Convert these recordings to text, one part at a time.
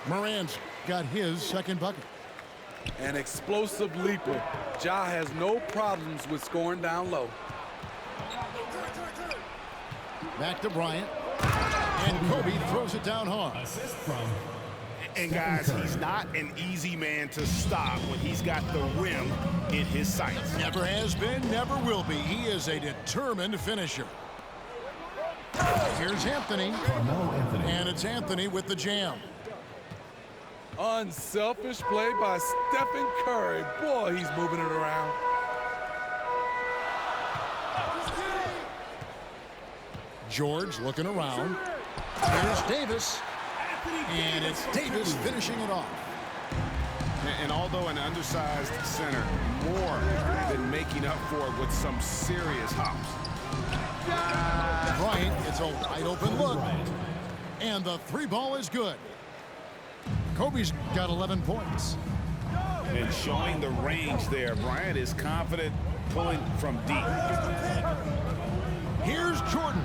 Morant's got his second bucket. An explosive leaper. Ja has no problems with scoring down low. Back to Bryant. And Kobe throws it down hard. Assist from. And guys, he's not an easy man to stop when he's got the rim in his sights. Never has been, never will be. He is a determined finisher. Here's Anthony. Carmelo Anthony. And it's Anthony with the jam. Unselfish play by Stephen Curry. Boy, he's moving it around. George looking around. Here's Davis. And it's Davis finishing it off. And although an undersized center, more than making up for it with some serious hops. Bryant gets a wide open look. And the three ball is good. Kobe's got 11 points. And showing the range there, Bryant is confident pulling from deep. Here's Jordan.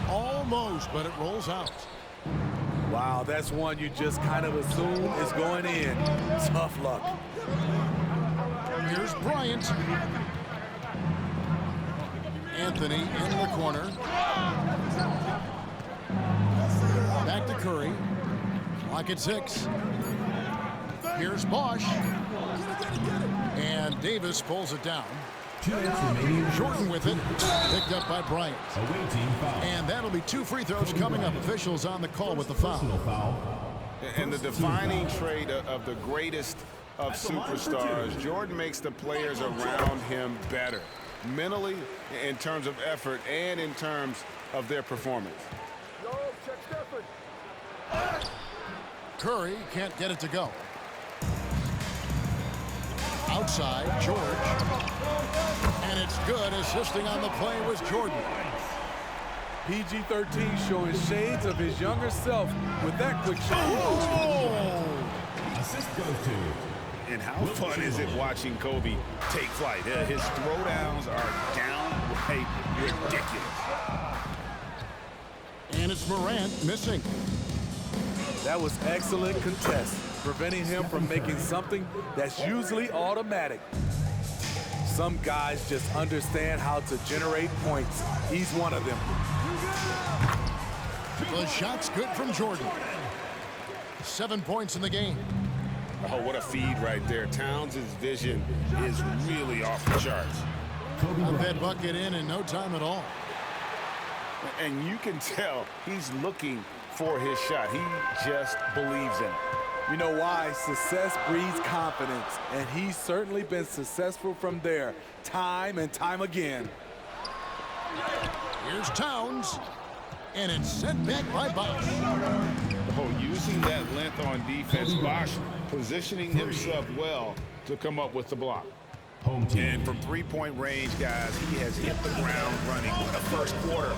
Almost, but it rolls out. Wow, that's one you just kind of assume is going in. Tough luck. Here's Bryant. Anthony in the corner. Back to Curry. Clock at 6. Here's Bosch. And Davis pulls it down. 2 minutes remaining. Jordan with it. Picked up by Bryant. Away team foul. And that'll be 2 free throws coming up. Officials on the call with the Personal foul. foul. And the defining trait of the greatest of superstars, Jordan makes the players around him better. Mentally, in terms of effort, and in terms of their performance. Curry can't get it to go. Outside, George. And it's good. Assisting on the play was Jordan. PG-13 showing shades of his younger self with that quick shot. Oh! Assist goes to. And how fun is it watching Kobe take flight? His throwdowns are downright ridiculous. And it's Morant missing. That was excellent contest, preventing him from making something that's usually automatic. Some guys just understand how to generate points. He's one of them. The shot's good from Jordan. 7 points in the game. Oh, what a feed right there. Towns' vision is really off the charts. Kobe Put Bryant. that bucket in no time at all. And you can tell he's looking for his shot. He just believes in it. You know why? Success breeds confidence, and he's certainly been successful from there, time and time again. Here's Towns. And it's sent back by Bosch. Oh, using that length on defense, Bosch positioning himself well to come up with the block. Home team. And from three-point range, guys, he has hit the ground running in the first quarter.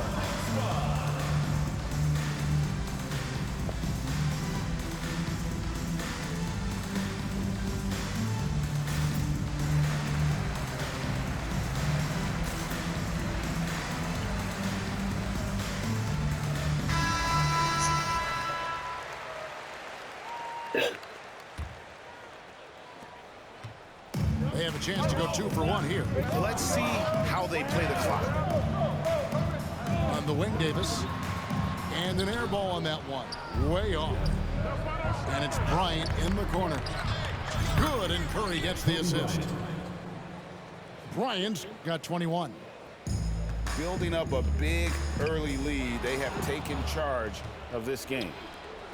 They have a chance to go 2 for 1 here. Let's see how they play the clock. On the wing, Davis. And an air ball on that one. Way off. And it's Bryant in the corner. Good, and Curry gets the assist. Bryant's got 21. Building up a big early lead, they have taken charge of this game.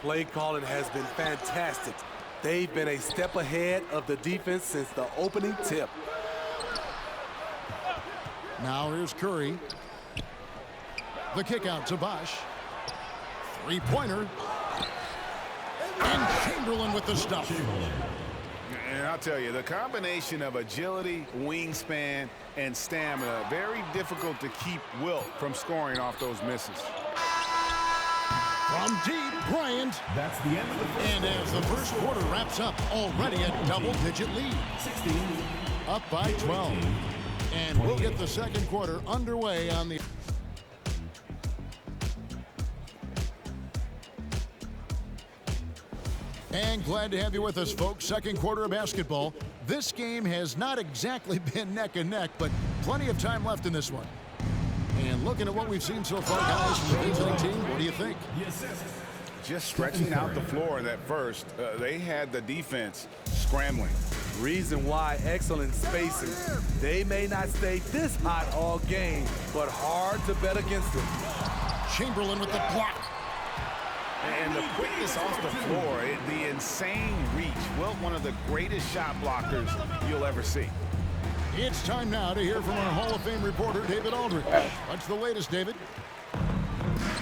Play calling has been fantastic. They've been a step ahead of the defense since the opening tip. Now here's Curry. The kick out to Bosch. Three-pointer. And Chamberlain with the stuff. And I'll tell you, the combination of agility, wingspan, and stamina, very difficult to keep Wilt from scoring off those misses. From deep, Bryant. That's the end of the first And as the first quarter wraps up, already a double-digit lead. 16. Up by 12. And we'll get the second quarter underway on the... And glad to have you with us, folks. Second quarter of basketball. This game has not exactly been neck and neck, but plenty of time left in this one. And looking at what we've seen so far, guys, from the visiting team, what do you think? Just stretching out the floor in that first. They had the defense scrambling. Reason why, excellent spacing. They may not stay this hot all game, but hard to bet against them. Chamberlain with the block. And the quickness off the floor, the insane reach. Well, one of the greatest shot blockers you'll ever see. It's time now to hear from our Hall of Fame reporter, David Aldridge. What's the latest, David?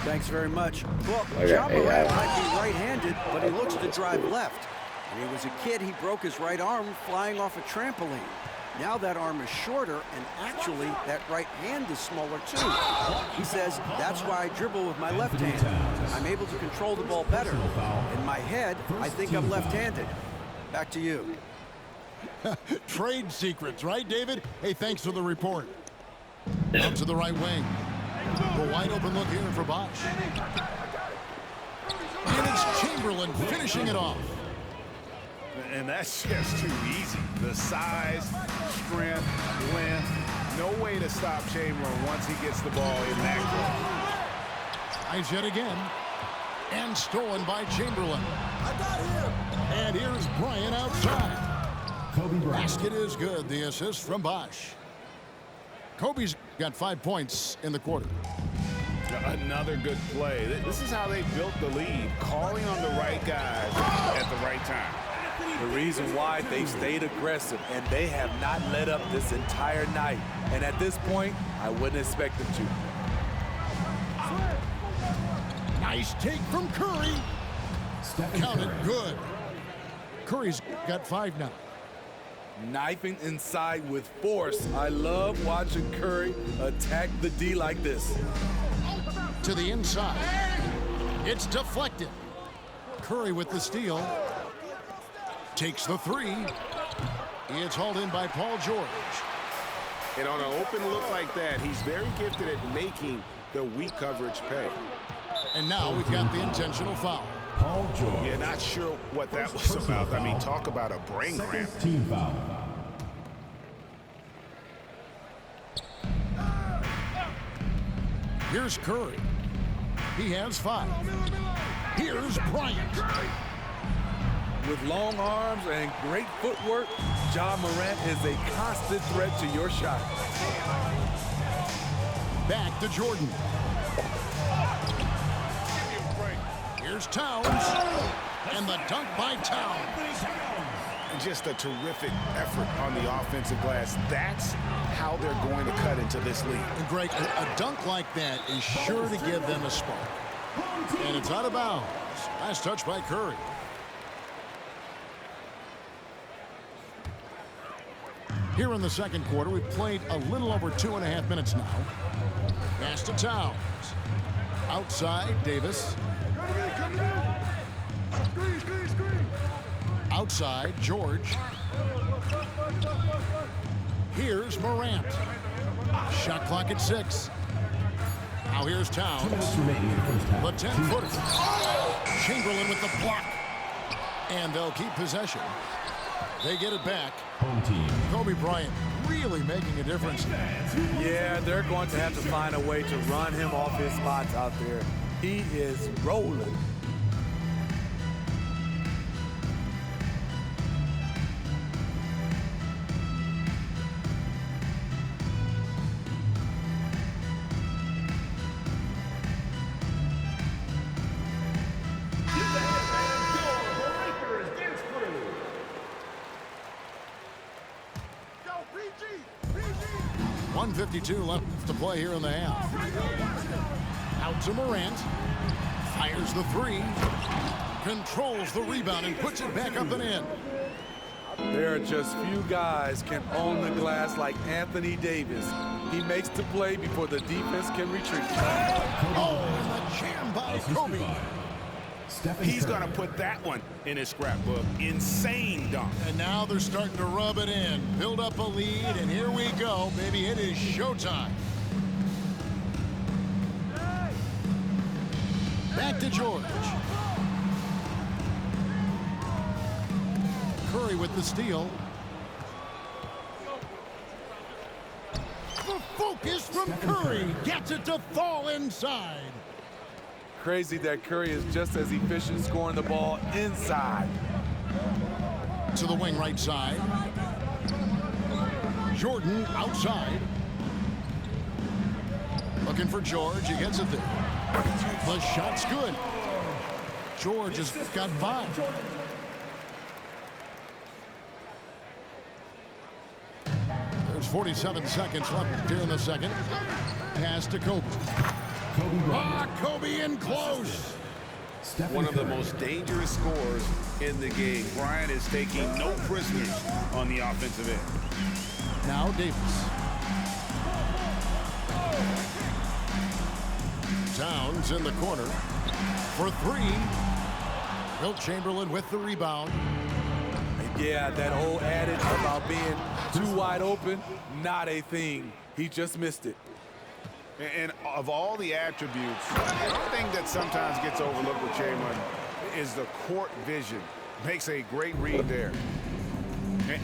Thanks very much. Well, Ja Morant might be right-handed, but he looks to drive left. When he was a kid, he broke his right arm flying off a trampoline. Now that arm is shorter, and actually, that right hand is smaller too. He says, that's why I dribble with my left hand. I'm able to control the ball better. In my head, I think I'm left-handed. Back to you. Trade secrets, right, David? Hey, thanks for the report. Up to the right wing. A wide open look here for Bosh. And it's Chamberlain finishing it off. And that's just too easy. The size, strength, length. No way to stop Chamberlain once he gets the ball in that close. Tries yet again. And stolen by Chamberlain. And here's Bryant outside. Kobe Bryant. Basket is good. The assist from Bosh. Kobe's got 5 points in the quarter. Another good play. This is how they built the lead, calling on the right guys at the right time. The reason why they've stayed aggressive, and they have not let up this entire night. And at this point, I wouldn't expect them to. Nice take from Curry. Stephen Counted Curry. good. Curry's got 5 now. Knifing inside with force. I love watching Curry attack the D like this. To the inside. It's deflected. Curry with the steal. Takes the 3. It's hauled in by Paul George. And on an open look like that, he's very gifted at making the weak coverage pay. And now we've got the intentional foul. Paul George. Yeah, not sure what that was about. I mean, talk about a brain cramp. Second team foul. Here's Curry. He has 5. Here's Bryant. With long arms and great footwork, Ja Morant is a constant threat to your shot. Back to Jordan. Here's Towns. And the dunk by Towns. Just a terrific effort on the offensive glass. That's how they're going to cut into this league. And Greg, a dunk like that is sure to give them a spark. And it's out of bounds. Last touch by Curry. Here in the second quarter, we've played a little over 2.5 minutes now. Pass to Towns. Outside, Davis. Outside, George. Here's Morant. Shot clock at 6. Now here's 2 Towns. minutes remaining in the first half. The 10-footer. Chamberlain with the block. And they'll keep possession. They get it back. Home team. Kobe Bryant really making a difference. Yeah, they're going to have to find a way to run him off his spots out there. He is rolling. .152 left to play here in the half. Out to Morant. Fires the 3. Controls the rebound and puts it back up and in. There are just few guys can own the glass like Anthony Davis. He makes the play before the defense can retreat. Oh, and the jam by Kobe. He's going to put that one in his scrapbook. Insane dunk. And now they're starting to rub it in. Build up a lead, and here we go. Baby, it is showtime. Back to George. Curry with the steal. The focus from Curry gets it to fall inside. Crazy that Curry is just as efficient scoring the ball inside. To the wing right side. Jordan outside. Looking for George. He gets it there. The shot's good. George has got 5. There's 47 seconds left here in the second. Pass to Kobe. Kobe in close. One of the most dangerous scorers in the game. Bryant is taking no prisoners on the offensive end. Now Davis. Towns in the corner for 3. Wilt Chamberlain with the rebound. Yeah, that whole adage about being too wide open, not a thing. He just missed it. And of all the attributes, one thing that sometimes gets overlooked with Chamberlain is the court vision. Makes a great read there.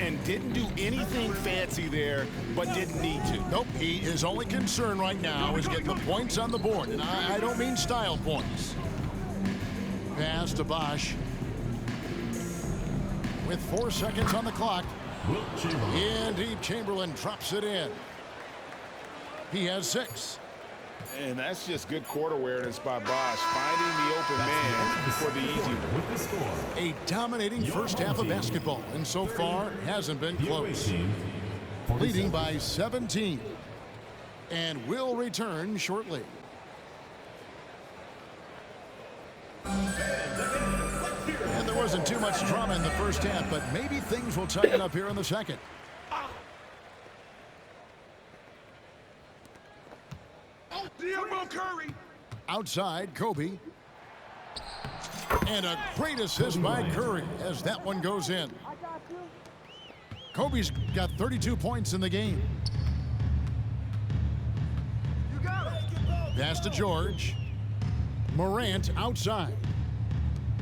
And didn't do anything fancy there, but didn't need to. Nope, his only concern right now is getting the points on the board. And I don't mean style points. Pass to Bosch. With 4 seconds on the clock. In deep, Chamberlain drops it in. He has 6. And that's just good court awareness by Bosch, finding the open man for the easy one. A dominating first half of basketball, and so far hasn't been close. Leading by 17. And will return shortly. And there wasn't too much drama in the first half, but maybe things will tighten up here in the second. Curry. Outside, Kobe. And a great assist by Curry as that one goes in. Kobe's got 32 points in the game. Pass to George. Morant outside.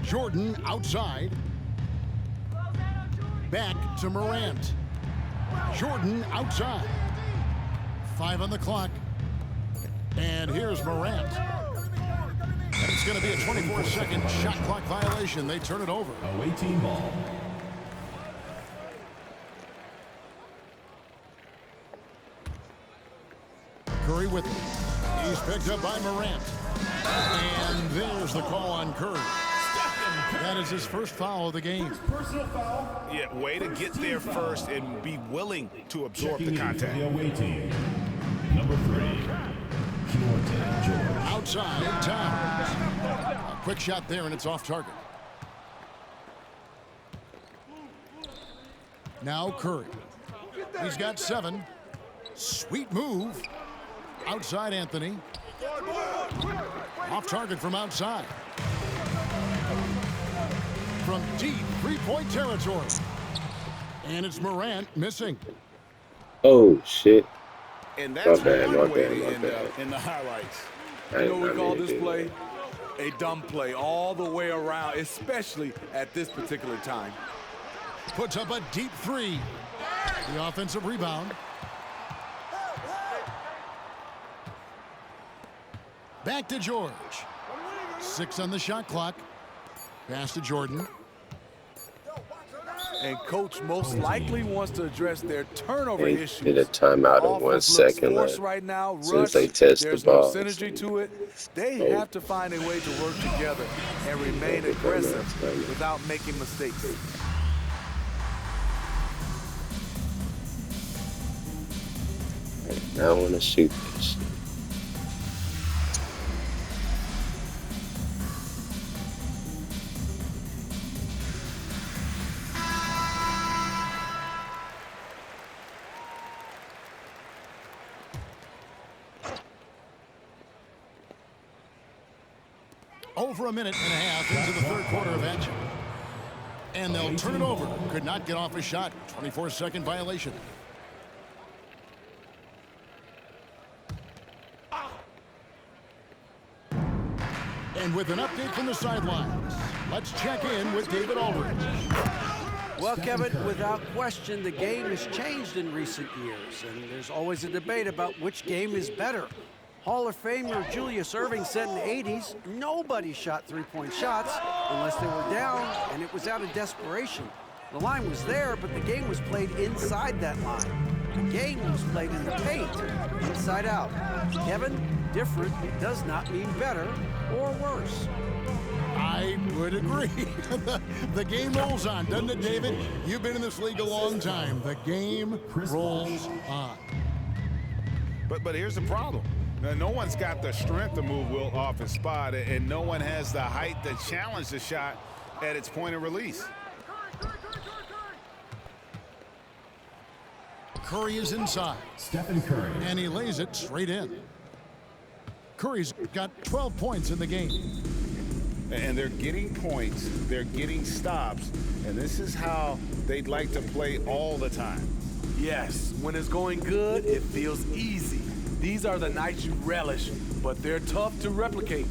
Jordan outside. Back to Morant. Jordan outside. 5 on the clock. And here's Morant. And it's going to be a 24-second shot clock violation. They turn it over. Away team ball. Curry with it. He's picked up by Morant. And there's the call on Curry. That is his first foul of the game. Yeah, way to get there first and be willing to absorb the contact. The away team. Number 3. Outside, Towns. A quick shot there, and it's off target. Now Curry. He's got 7. Sweet move. Outside, Anthony. Off target from outside. From deep three-point territory. And it's Morant missing. Oh, shit. And that's bad, one way my to end bad. up in the highlights. You know what we call this play? A dumb play all the way around, especially at this particular time. Puts up a deep 3. The offensive rebound. Back to George. 6 on the shot clock. Pass to Jordan. And coach most likely wants to address their turnover They issues. did a timeout in 1 second left. Right now, As soon as rush, they test the there's ball. no synergy to it. They have to find a way to work together and remain aggressive without making mistakes. I want to shoot this. Over a minute and a half into the third quarter of action. And they'll turn it over. Could not get off a shot. 24-second violation. And with an update from the sidelines, let's check in with David Aldridge. Well, Kevin, without question, the game has changed in recent years, and there's always a debate about which game is better. Hall of Famer Julius Erving said in the 80s, nobody shot three-point shots unless they were down, and it was out of desperation. The line was there, but the game was played inside that line. The game was played in the paint, inside out. Kevin, different does not mean better or worse. I would agree. The game rolls on, doesn't it, David? You've been in this league a long time. The game rolls on. But here's the problem. Now, no one's got the strength to move Wilt off his spot, and no one has the height to challenge the shot at its point of release. Curry is inside. Stephen Curry. And he lays it straight in. Curry's got 12 points in the game. And they're getting points, they're getting stops, and this is how they'd like to play all the time. Yes, when it's going good, it feels easy. These are the nights you relish, but they're tough to replicate.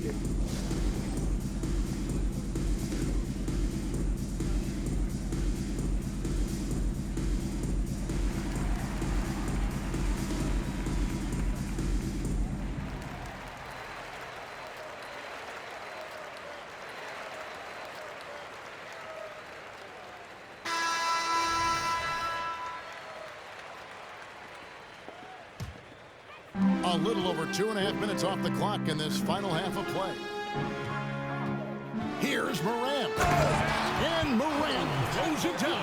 A little over 2.5 minutes off the clock in this final half of play. Here's Morant. And Morant throws it down.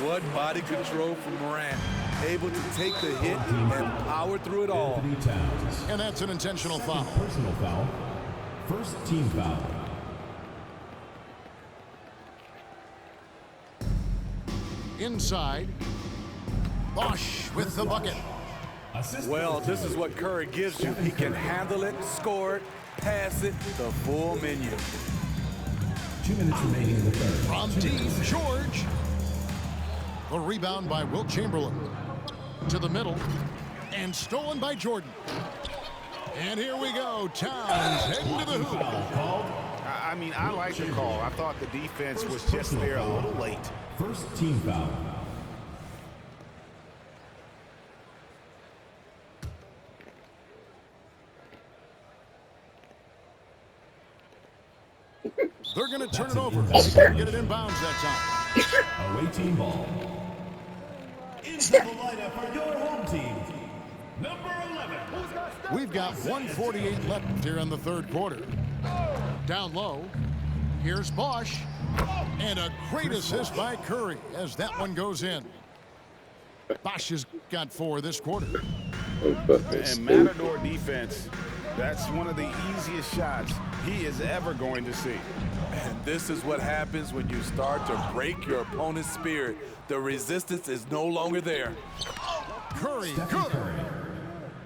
What body control from Morant. Able to take the hit and power through it all. Anthony Towns. And that's an intentional foul. Personal foul. First team foul. Inside. Bosch with the bucket. Assist Well, first this team. is what Curry gives you. He can handle it, score it, pass it, the full menu. 2 minutes remaining in the third. From 2 Team minutes. George. The rebound by Wilt Chamberlain. To the middle. And stolen by Jordan. And here we go. Towns heading to the hoop. Foul called. I mean, I like the call. I thought the defense was just there a little late. First team foul. They're going to turn That's it an over. inbound They can't get it inbounds that time. Away team ball. Into the lineup for your home team. Number 11. We've got 1:48 left here in the third quarter. Down low. Here's Bosch. And a great assist by Curry as that one goes in. Bosch has got 4 this quarter. And Matador defense, that's one of the easiest shots he is ever going to see. And this is what happens when you start to break your opponent's spirit. The resistance is no longer there. Curry, Stephen good. Curry.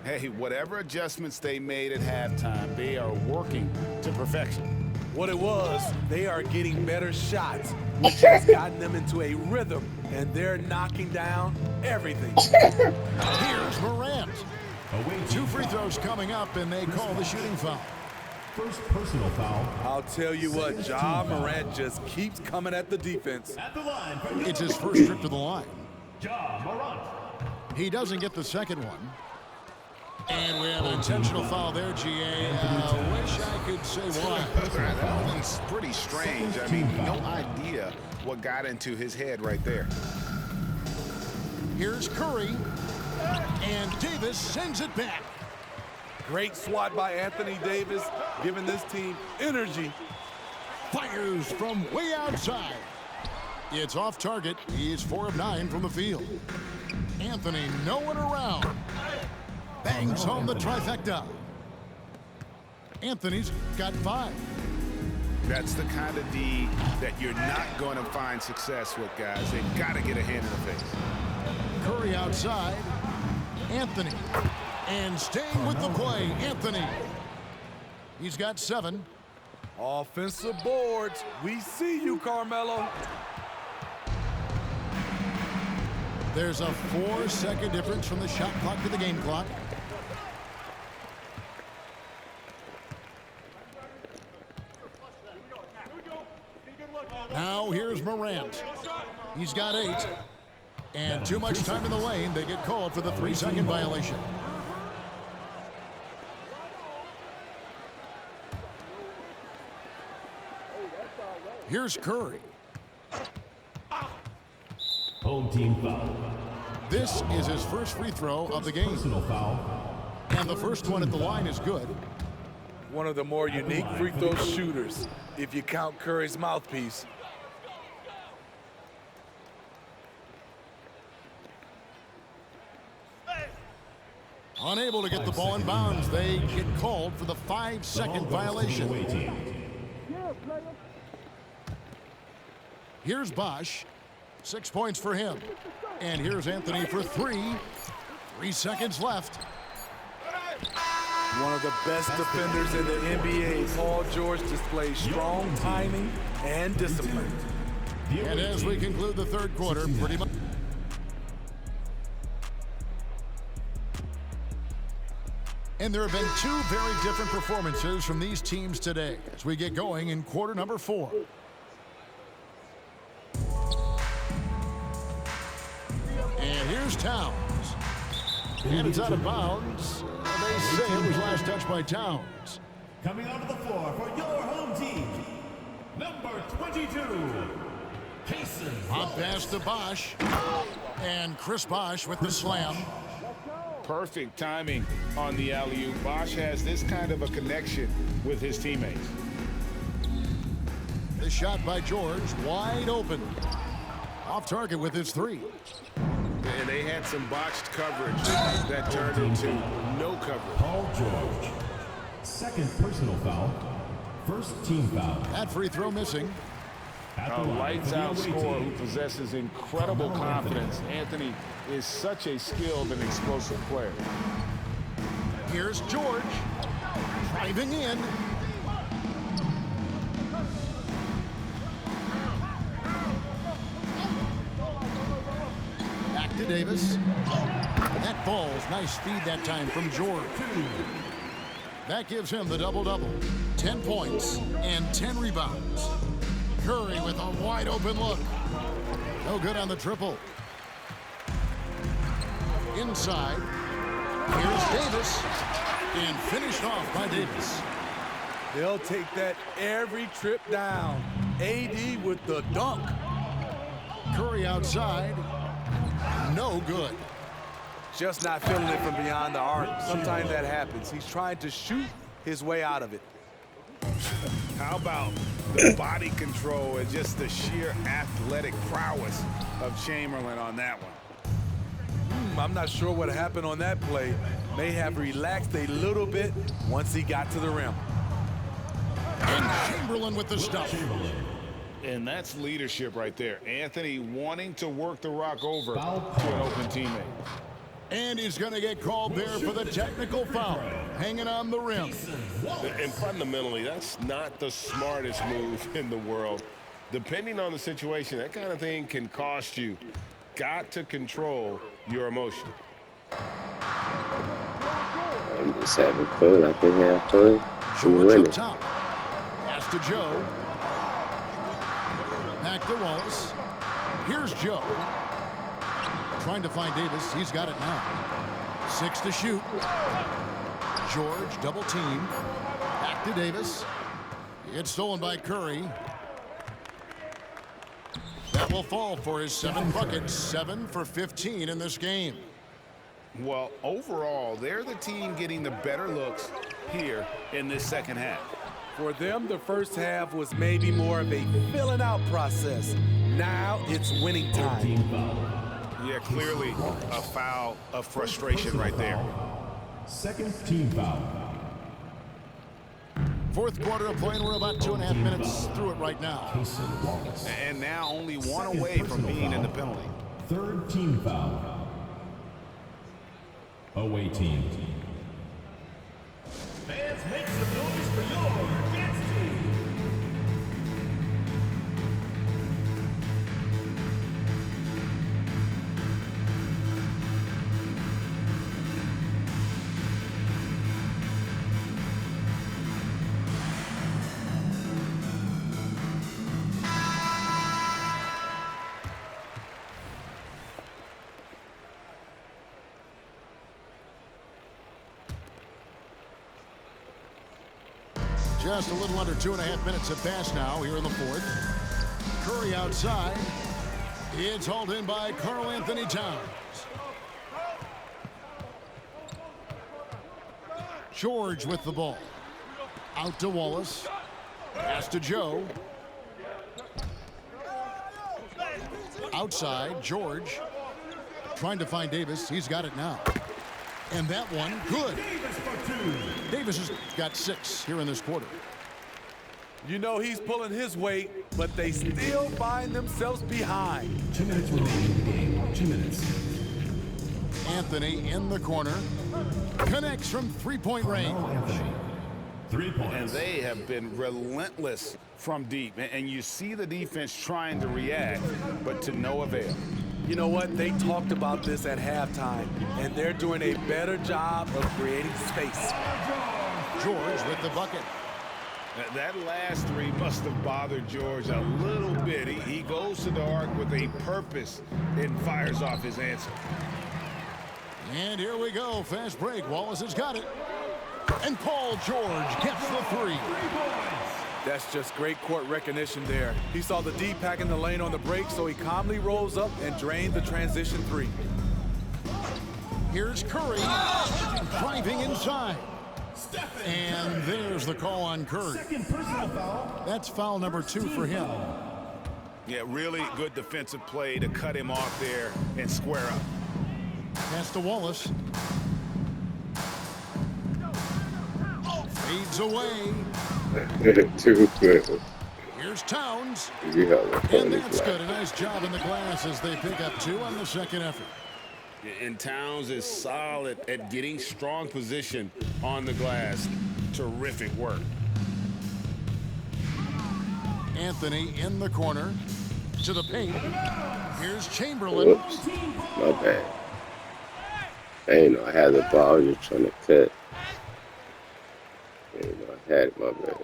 Hey, whatever adjustments they made at halftime, they are working to perfection. What it was, they are getting better shots, which has gotten them into a rhythm, and they're knocking down everything. Here's Morant. Away team 2 free foul. throws coming up, and they call the shooting foul. First personal foul. I'll tell you what, Ja Morant just keeps coming at the defense. At the line for It's his first trip to the line. Ja Morant. He doesn't get the second one. And we have an intentional foul there, GA. Wish I could say why. That one's pretty strange. I mean, no idea what got into his head right there. Here's Curry. And Davis sends it back. Great swat by Anthony Davis, giving this team energy. Fires from way outside. It's off target. He's 4 of 9 from the field. Anthony, no one around. Bangs home the trifecta. Anthony's got 5. That's the kind of D that you're not going to find success with, guys. They've got to get a hand in the face. Curry outside. Anthony. And staying with the play, Anthony. He's got 7. Offensive boards. We see you, Carmelo. There's a 4-second difference from the shot clock to the game clock. Now throw. Here's Morant. He's got 8. And too much time in the lane. They get called for the 3-second violation. Here's Curry. Home team foul. This is his first free throw of the game. Personal foul. And the first one at the line is good. One of the more unique free throw shooters, if you count Curry's mouthpiece. Unable to get the ball in bounds. They get called for the 5-second violation. Here's Bosch. 6 points for him. And here's Anthony for 3. 3 seconds left. One of the best defenders in the NBA, Paul George displays strong timing and discipline. And as we conclude the third quarter, pretty much. And there have been 2 very different performances from these teams today as we get going in quarter number 4. And here's Towns. And it's out of bounds. They say it was last touched by Towns. Coming onto the floor for your home team, number 22, Payson. On pass to Bosch. And Chris Bosch with the slam. Perfect timing on the alley-oop. Bosch has this kind of a connection with his teammates. The shot by George, wide open. Off target with his 3. And they had some botched coverage that turned into no coverage. Paul George. Second personal foul. First team foul. That free throw missing. A lights-out scorer who possesses incredible confidence. Anthony is such a skilled and explosive player. Here's George. Driving in. Back to Davis. That ball's nice feed that time from George. That gives him the double-double. 10 points and 10 rebounds. Curry with a wide-open look. No good on the triple. Inside. Here's Davis. And finished off by Davis. They'll take that every trip down. AD with the dunk. Curry outside. No good. Just not feeling it from beyond the arc. Sometimes that happens. He's trying to shoot his way out of it. How about the body control and just the sheer athletic prowess of Chamberlain on that one? I'm not sure what happened on that play. May have relaxed a little bit once he got to the rim. And Chamberlain with the stuff. And that's leadership right there. Anthony wanting to work the rock over to an open teammate. And he's going to get called there for the technical foul. Hanging on the rim. And fundamentally, that's not the smartest move in the world. Depending on the situation, that kind of thing can cost you. Got to control your emotion. I'm just having fun. I can have fun. George up top. Pass to Joe. Back to Wallace. Here's Joe. Trying to find Davis. He's got it now. 6 to shoot. George double team. Back to Davis. It's stolen by Curry. That will fall for his 7 buckets. 7 for 15 in this game. Well, overall, they're the team getting the better looks here in this second half. For them, the first half was maybe more of a filling out process. Now it's winning time. Yeah, clearly a foul of frustration right there. Second team foul. Fourth quarter of play, and we're about 2.5 minutes through it right now. And now only one away from being in the penalty. Third team foul. Away team. Fans, make some noise for your dance team. Just a little under 2.5 minutes have passed now here in the fourth. Curry outside. It's hauled in by Karl Anthony Towns. George with the ball. Out to Wallace. Pass to Joe. Outside, George. Trying to find Davis. He's got it now. And that one, good. Davis has got 6 here in this quarter. You know he's pulling his weight, but they still find themselves behind. 2 minutes remaining in the game. 2 minutes. Anthony in the corner. Connects from three-point range. Anthony. 3 points. And they have been relentless from deep. And you see the defense trying to react, but to no avail. You know what? They talked about this at halftime, and they're doing a better job of creating space. George with the bucket. That last 3 must have bothered George a little bit. He goes to the arc with a purpose and fires off his answer. And here we go. Fast break. Wallace has got it. And Paul George gets the 3. That's just great court recognition there. He saw the D pack in the lane on the break, so he calmly rolls up and drained the transition 3. Here's Curry driving inside. And there's the call on Curry. Second personal foul. That's foul number 2 for him. Yeah, really good defensive play to cut him off there and square up. Pass to Wallace. Fades away. Too good. Here's Towns. You have a And funny that's flag. good. A nice job in the glass as they pick up 2 on the second effort. And Towns is solid at getting strong position on the glass. Terrific work. Anthony in the corner to the paint. Here's Chamberlain. Whoops. My bad. I ain't know I had the ball. I was just trying to cut. I ain't know I had it. My bad.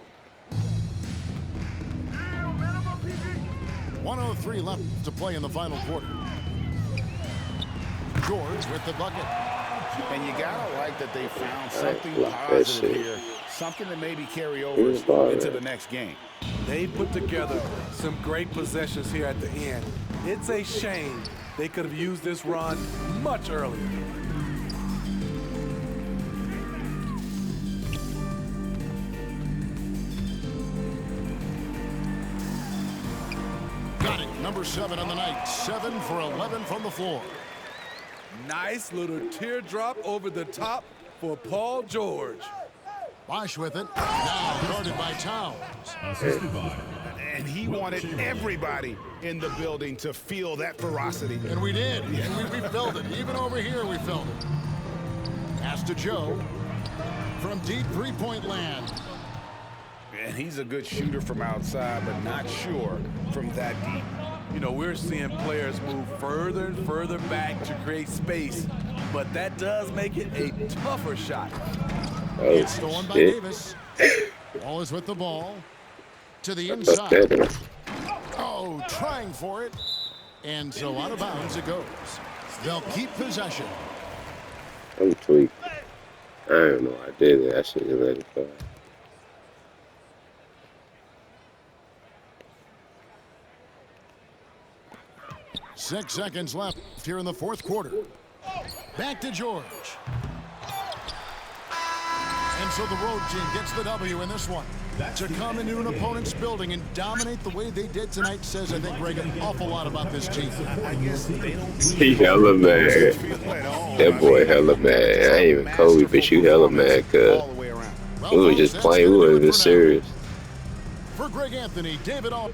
1:03 left to play in the final quarter. George with the bucket. And you gotta like that they found something like that positive shit. here, something to maybe carry over Who's ball into at? the next game. They put together some great possessions here at the end. It's a shame they could have used this run much earlier. Got it. Number 7 on the night. 7 for 11 from the floor. Nice little teardrop over the top for Paul George. Bosch with it. Now guarded by Towns. Assisted by. And he wanted everybody in the building to feel that ferocity. And we did. And we felt it. Even over here, we felt it. Pass to Joe from deep three-point land. And he's a good shooter from outside, but not sure from that deep. You know, we're seeing players move further and further back to create space, but that does make it a tougher shot. Oh, It's stolen by shit. Davis. Ball is with the ball. To the That's inside. better. Oh, trying for it. And so out of bounds it goes. They'll keep possession. I'm tweaked. I don't know. I did it. I should have let it go. 6 seconds left here in the fourth quarter. Back to George. And so the road team gets the W in this one. To come into an opponent's building and dominate the way they did tonight says, I think, Greg, an awful lot about this team. I guess they don't He hella mad. That boy hella mad. I ain't even Kobe, but you hella mad, cuz. all the way around. Well, We were folks, just that's playing. gonna We do weren't it even for now. serious. For Greg Anthony, David Alt.